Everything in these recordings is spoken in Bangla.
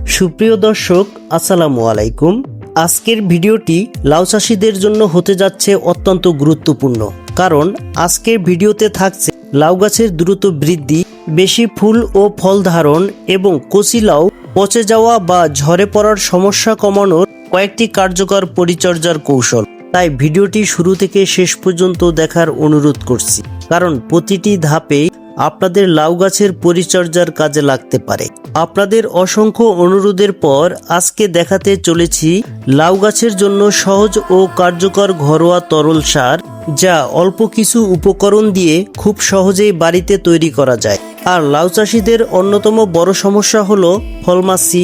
সুপ্রিয় দর্শক, আসসালামু আলাইকুম। আজকের ভিডিওটি লাউ চাষীদের জন্য হতে যাচ্ছে অত্যন্ত গুরুত্বপূর্ণ, কারণ আজকের ভিডিওতে থাকছে লাউ গাছের দ্রুত বৃদ্ধি, বেশি ফুল ও ফল ধারণ এবং কচি লাউ পচে যাওয়া বা ঝরে পড়ার সমস্যা কমানোর কয়েকটি কার্যকর পরিচর্যার কৌশল। তাই ভিডিওটি শুরু থেকে শেষ পর্যন্ত দেখার অনুরোধ করছি, কারণ প্রতিটি ধাপে আপনাদের লাউ গাছের পরিচর্যার কাজে লাগতে পারে। আপনাদের অসংখ্য অনুরোধের পর আজকে দেখাতে চলেছি লাউ গাছের জন্য সহজ ও কার্যকর ঘরোয়া তরল সার, যা অল্প কিছু উপকরণ দিয়ে খুব সহজেই বাড়িতে তৈরি করা যায়। আর লাউ চাষীদের অন্যতম বড় সমস্যা হলো ফলমাছি,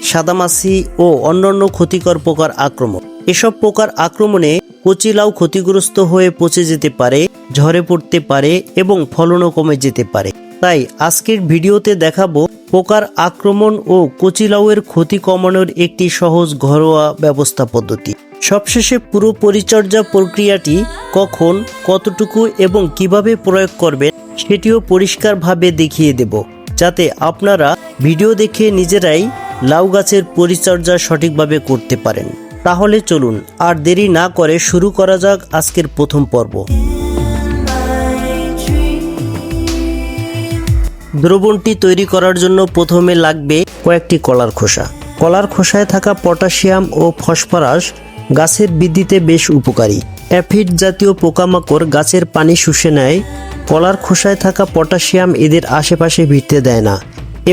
সাদামাছি ও অন্যান্য ক্ষতিকর পোকার আক্রমণ। এসব পোকার আক্রমণে কচি লাউ ক্ষতিগ্রস্ত হয়ে পচে যেতে পারে, ঝরে পড়তে পারে এবং ফলনও কমে যেতে পারে। তাই আজকের ভিডিওতে দেখাবো পোকার আক্রমণ ও কচি লাউয়ের ক্ষতি কমানোর একটি সহজ ঘরোয়া ব্যবস্থা পদ্ধতি। সবশেষে পুরো পরিচর্যা প্রক্রিয়াটি কখন, কতটুকু এবং কিভাবে প্রয়োগ করবেন সেটিও পরিষ্কারভাবে দেখিয়ে দেব, যাতে আপনারা ভিডিও দেখে নিজেরাই লাউ গাছের পরিচর্যা সঠিকভাবে করতে পারেন। তাহলে চলুন আর দেরি না করে শুরু করা যাক আজকের প্রথম পর্ব। দ্রবণটি তৈরি করার জন্য প্রথমে লাগবে কয়েকটি কলার খোসা। কলার খোসায় থাকা পটাশিয়াম ও ফসফরাস গাছের বৃদ্ধিতে বেশ উপকারী। অ্যাফিড জাতীয় পোকামাকড় গাছের পানি শুষে নেয়। কলার খোসায় থাকা পটাশিয়াম এদের আশেপাশে ভিড়তে দেয় না।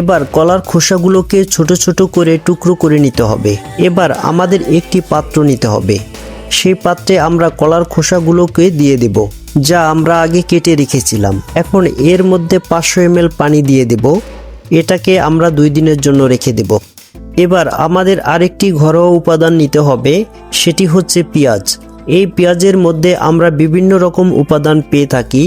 এবার কলার খোসাগুলোকে ছোট ছোট করে টুকরো করে নিতে হবে। এবার আমাদের একটি পাত্র নিতে হবে। সেই পাত্রে আমরা কলার খোসাগুলোকে দিয়ে দেব, যা আমরা আগে কেটে রেখেছিলাম। এখন এর মধ্যে 500 ml পানি দিয়ে দেব। এটাকে আমরা 2 দিনের জন্য রেখে দেব। এবার আমাদের আরেকটি ঘরোয়া উপাদান নিতে হবে, সেটি হচ্ছে পেঁয়াজ। এই পেঁয়াজের মধ্যে আমরা বিভিন্ন রকম উপাদান পেয়ে থাকি,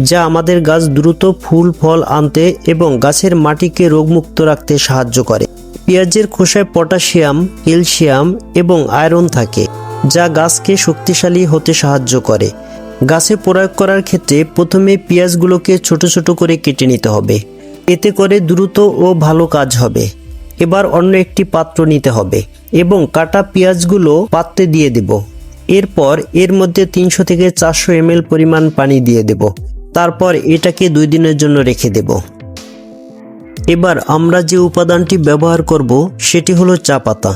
যা আমাদের গাছ দ্রুত ফুল ফল আনতে এবং গাছের মাটিকে রোগমুক্ত রাখতে সাহায্য করে। পেঁয়াজের খোসায় পটাশিয়াম, ক্যালসিয়াম এবং আয়রন থাকে, যা গাছকে শক্তিশালী হতে সাহায্য করে। গাছে প্রয়োগ করার ক্ষেত্রে প্রথমে পেঁয়াজগুলোকে ছোট ছোট করে কেটে নিতে হবে, এতে করে দ্রুত ও ভালো কাজ হবে। এবার অন্য একটি পাত্র নিতে হবে এবং কাটা পেঁয়াজগুলো পাত্রে দিয়ে দেব। এরপর এর মধ্যে 300 থেকে 400 ml পরিমাণ পানি দিয়ে দেব। তারপর এটাকে 2 দিনের জন্য রেখে দেব। এবার আমরা যে উপাদানটি ব্যবহার করব সেটি হলো চা পাতা।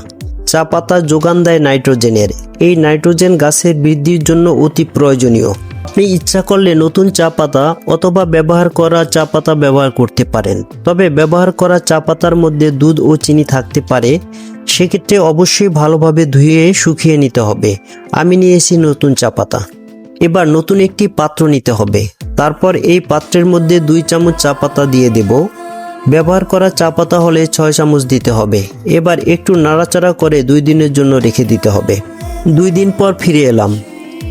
চা পাতা যোগান দেয় নাইট্রোজেনের। এই নাইট্রোজেন গাছের বৃদ্ধির জন্য অতি প্রয়োজনীয়। আপনি ইচ্ছা করলে নতুন চা পাতা অথবা ব্যবহার করা চা পাতা ব্যবহার করতে পারেন, তবে ব্যবহার করা চা পাতার মধ্যে দুধ ও চিনি থাকতে পারে। সেক্ষেত্রে অবশ্যই ভালোভাবে ধুয়ে শুকিয়ে নিতে হবে। আমি নিয়েছি নতুন চা পাতা। এবার নতুন একটি পাত্র নিতে হবে। তারপর এই পাত্রের মধ্যে 2 চামচ চা পাতা দিয়ে দেব। ব্যবহার করা চা পাতা হলে 6 চামচ দিতে হবে। এবার একটু নাড়াচাড়া করে 2 দিনের জন্য রেখে দিতে হবে। 2 দিন পর ফিরে এলাম।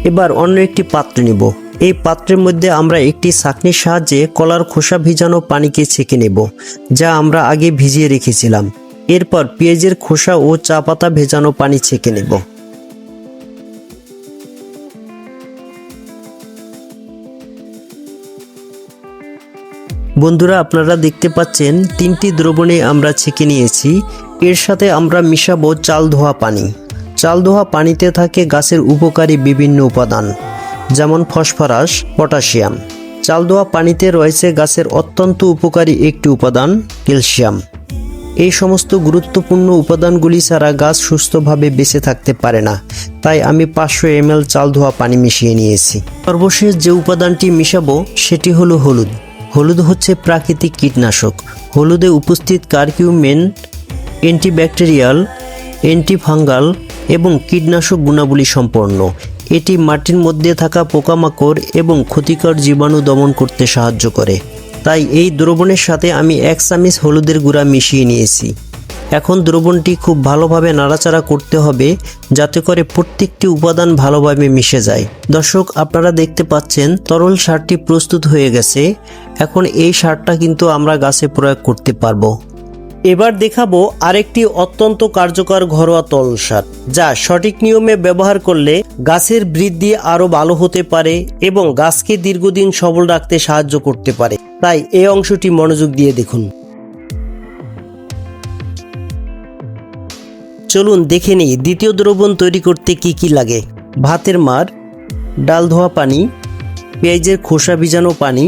এবার অন্য একটি পাত্র নিব। এই পাত্রের মধ্যে আমরা একটি ছাঁকনির সাহায্যে কলার খোসা ভিজানো পানিকে ছেঁকে নেব, যা আমরা আগে ভিজিয়ে রেখেছিলাম। এরপর পেঁয়াজের খোসা ও চা পাতা ভেজানো পানি ছেঁকে নেব। বন্ধুরা, আপনারা দেখতে পাচ্ছেন 3টি দ্রবণে আমরা ছেঁকে নিয়েছি। এর সাথে আমরা মিশাবো চাল ধোয়া পানি। চাল ধোয়া পানিতে থাকে গাছের উপকারী বিভিন্ন উপাদান, যেমন ফসফরাস, পটাশিয়াম। চাল ধোয়া পানিতে রয়েছে গাছের অত্যন্ত উপকারী একটি উপাদান, ক্যালসিয়াম। এই সমস্ত গুরুত্বপূর্ণ উপাদানগুলি ছাড়া গাছ সুস্থভাবে বেঁচে থাকতে পারে না। তাই আমি 500 ml চাল ধোয়া পানি মিশিয়ে নিয়েছি। সর্বশেষ যে উপাদানটি মিশাবো সেটি হলো হলুদ। হলুদ হচ্ছে প্রাকৃতিক কীটনাশক। হলুদে উপস্থিত কারকিউমিন অ্যান্টিব্যাকটেরিয়াল, অ্যান্টিফাঙ্গাল এবং কীটনাশক গুণাবলী সম্পন্ন। এটি মাটির মধ্যে থাকা পোকামাকড় এবং ক্ষতিকর জীবাণু দমন করতে সাহায্য করে। তাই এই দ্রবণের সাথে আমি 1 চামচ হলুদের গুঁড়া মিশিয়ে নিয়েছি। এখন দ্রবণটি খুব ভালোভাবে নাড়াচাড়া করতে হবে, যাতে করে প্রত্যেকটি উপাদান ভালোভাবে মিশে যায়। দর্শক, আপনারা দেখতে পাচ্ছেন তরল সারটি প্রস্তুত হয়ে গেছে। এখন এই সারটা কিন্তু আমরা গাছে প্রয়োগ করতে পারবো। এবার দেখাবো আরেকটি অত্যন্ত কার্যকর ঘরোয়া তরল সার, যা সঠিক নিয়মে ব্যবহার করলে গাছের বৃদ্ধি আরো ভালো হতে পারে এবং গাছকে দীর্ঘদিন সবল রাখতে সাহায্য করতে পারে। তাই এই অংশটি মনোযোগ দিয়ে দেখুন। চলুন দেখে নিই দ্বিতীয় দ্রবণ তৈরি করতে কি কি লাগে। ভাতের মাড়, ডাল ধোয়া পানি, পেঁয়াজের খোসা ভিজানো পানি,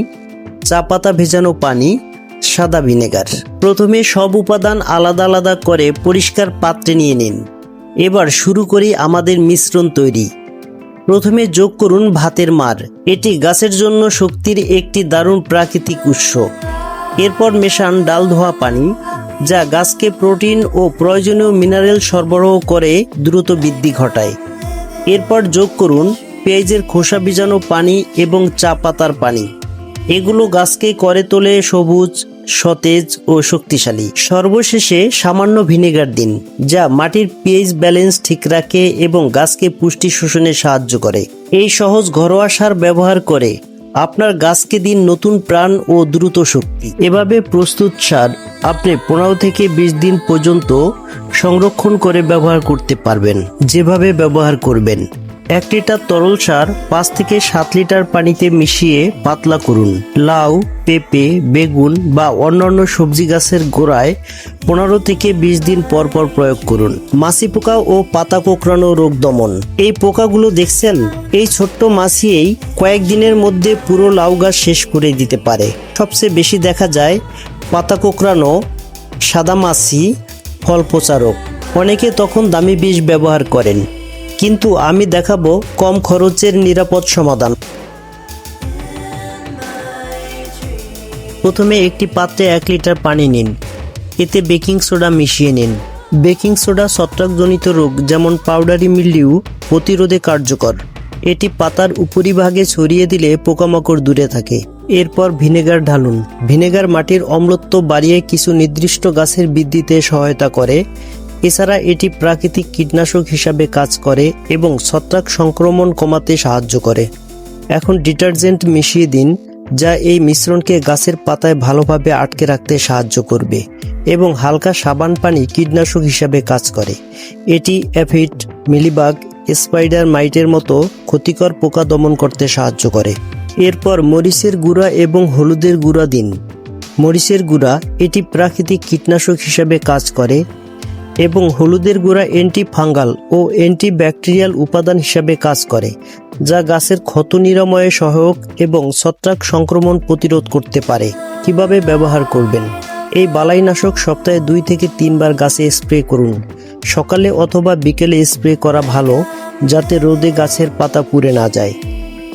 চা পাতা ভেজানো পানি, সাদা ভিনেগার। প্রথমে সব উপাদান আলাদা আলাদা করে পরিষ্কার পাত্রে নিয়ে নিন। এবার শুরু করি আমাদের মিশ্রণ তৈরি। প্রথমে যোগ করুন ভাতের মাড়। এটি গাছের জন্য শক্তির একটি দারুণ প্রাকৃতিক উৎস। এরপর মেশান ডাল ধোয়া পানি, যা গাছকে প্রোটিন ও প্রয়োজনীয় মিনারেল সরবরাহ করে দ্রুত বৃদ্ধি ঘটায়। এরপর যোগ করুন পেঁয়াজের খোসা ভিজানো পানি এবং চা পাতার পানি। এগুলো গাছকে করে তোলে সবুজ, সতেজ ও শক্তিশালী। সর্বশেষে সামান্য ভিনেগার দিন, যা মাটির পিএইচ ব্যালেন্স ঠিক রাখে এবং গাছকে পুষ্টি শোষণে সাহায্য করে। এই সহজ ঘরোয়া সার ব্যবহার করে আপনার গাছকে দিন নতুন প্রাণ ও দ্রুত শক্তি। এভাবে প্রস্তুত সার আপনি 15 থেকে 20 দিন পর্যন্ত সংরক্ষণ করে ব্যবহার করতে পারবেন। যেভাবে ব্যবহার করবেন: 1 লিটার তরল সার 5 থেকে 7 লিটার পানিতে মিশিয়ে পাতলা করুন। লাউ, পেঁপে, বেগুন বা অন্যান্য সবজি গাছের গোড়ায় 15 থেকে 20 দিন পর পর প্রয়োগ করুন। মাছি পোকা ও পাতা কোঁকড়ানো রোগ দমন। এই পোকাগুলো দেখছেন? এই ছোট্ট মাছিই কয়েকদিনের মধ্যে পুরো লাউ গাছ শেষ করে দিতে পারে। সবচেয়ে বেশি দেখা যায় পাতা কোঁকড়ানো, সাদা মাছি, ফল পচা রোগ। অনেকে তখন দামি বিষ ব্যবহার করেন, কিন্তু আমি দেখাবো কম খরচের নিরাপদ সমাধান। প্রথমে একটি পাত্রে 1 লিটার পানি নিন। এতে বেকিং সোডা মিশিয়ে নিন। বেকিং সোডা ছত্রাকজনিত রোগ যেমন পাউডারি মিলডিউ প্রতিরোধে কার্যকর। এটি পাতার উপরিভাগে ছড়িয়ে দিলে পোকামাকড় দূরে থাকে। এরপর ভিনেগার ঢালুন। ভিনেগার মাটির অম্লত্ব বাড়িয়ে কিছু নির্দিষ্ট গাছের বৃদ্ধিতে সহায়তা করে। এছাড়া এটি প্রাকৃতিক কীটনাশক হিসাবে কাজ করে এবং ছত্রাক সংক্রমণ কমাতে সাহায্য করে। এখন ডিটারজেন্ট মিশিয়ে দিন, যা এই মিশ্রণকে গাছের পাতায় ভালোভাবে আটকে রাখতে সাহায্য করবে এবং হালকা সাবান পানি কীটনাশক হিসাবে কাজ করে। এটি অ্যাফিড, মিলিবাগ, স্পাইডার মাইটের মতো ক্ষতিকর পোকা দমন করতে সাহায্য করে। এরপর মরিচের গুঁড়া এবং হলুদের গুঁড়া দিন। মরিচের গুঁড়া এটি প্রাকৃতিক কীটনাশক হিসাবে কাজ করে এবং হলুদের গুঁড়া অ্যান্টি ফাঙ্গাল ও অ্যান্টিব্যাকটেরিয়াল উপাদান হিসাবে কাজ করে, যা গাছের ক্ষত নিরাময়ে সহায়ক এবং ছত্রাক সংক্রমণ প্রতিরোধ করতে পারে। কিভাবে ব্যবহার করবেন? এই বালাইনাশক সপ্তাহে 2 থেকে 3 বার গাছে স্প্রে করুন। সকালে অথবা বিকেলে স্প্রে করা ভালো, যাতে রোদে গাছের পাতা পুড়ে না যায়।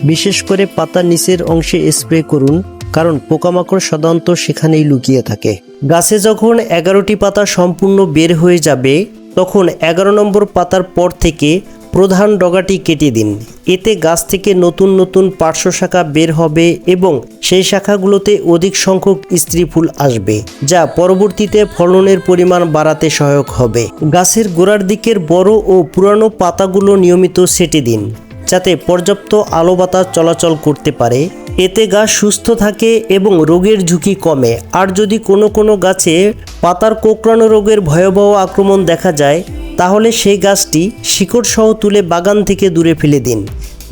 বিশেষ করে পাতার নিচের অংশে স্প্রে করুন, কারণ পোকামাকড় সাধারণত সেখানেই লুকিয়ে থাকে। গাছে যখন 11টি পাতা সম্পূর্ণ বের হয়ে যাবে, তখন 11 নম্বর পাতার পর থেকে প্রধান ডগাটি কেটে দিন। এতে গাছ থেকে নতুন নতুন পার্শ্ব শাখা বের হবে এবং সেই শাখাগুলোতে অধিক সংখ্যক স্ত্রী ফুল আসবে, যা পরবর্তীতে ফলনের পরিমাণ বাড়াতে সহায়ক হবে। গাছের গোড়ার দিকের বড় ও পুরানো পাতাগুলো নিয়মিত ছেঁটে দিন, যাতে পর্যাপ্ত আলো বাতাস চলাচল করতে পারে। এতে গাছ সুস্থ থাকে এবং রোগের ঝুঁকি কমে। আর যদি কোনো গাছে পাতার কোঁকড়ানো রোগের ভয়াবহ আক্রমণ দেখা যায়, তাহলে সেই গাছটি শিকড় সহ তুলে বাগান থেকে দূরে ফেলে দিন,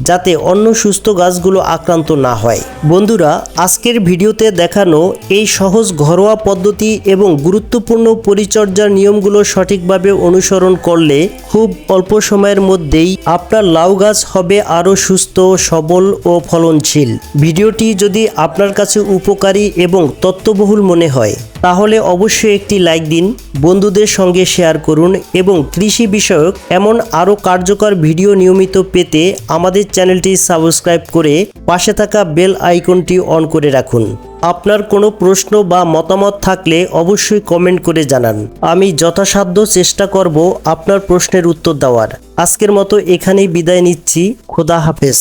যাতে অন্য সুস্থ গাছগুলো আক্রান্ত না হয়। বন্ধুরা, আজকের ভিডিওতে দেখানো এই সহজ ঘরোয়া পদ্ধতি এবং গুরুত্বপূর্ণ পরিচর্যার নিয়মগুলো সঠিকভাবে অনুসরণ করলে খুব অল্প সময়ের মধ্যেই আপনার লাউ গাছ হবে আরও সুস্থ, সবল ও ফলনশীল। ভিডিওটি যদি আপনার কাছে উপকারী এবং তথ্যবহুল মনে হয়, তাহলে অবশ্যই একটি লাইক দিন, বন্ধুদের সঙ্গে শেয়ার করুন এবং কৃষি বিষয়ক এমন আরও কার্যকর ভিডিও নিয়মিত পেতে আমাদের চ্যানেলটি সাবস্ক্রাইব করে পাশে থাকা বেল আইকনটি অন করে রাখুন। আপনার কোনো প্রশ্ন বা মতামত থাকলে অবশ্যই কমেন্ট করে জানান। আমি যথাসাধ্য চেষ্টা করব আপনার প্রশ্নের উত্তর দেওয়ার। আজকের মতো এখানেই বিদায় নিচ্ছি। খোদা হাফেজ।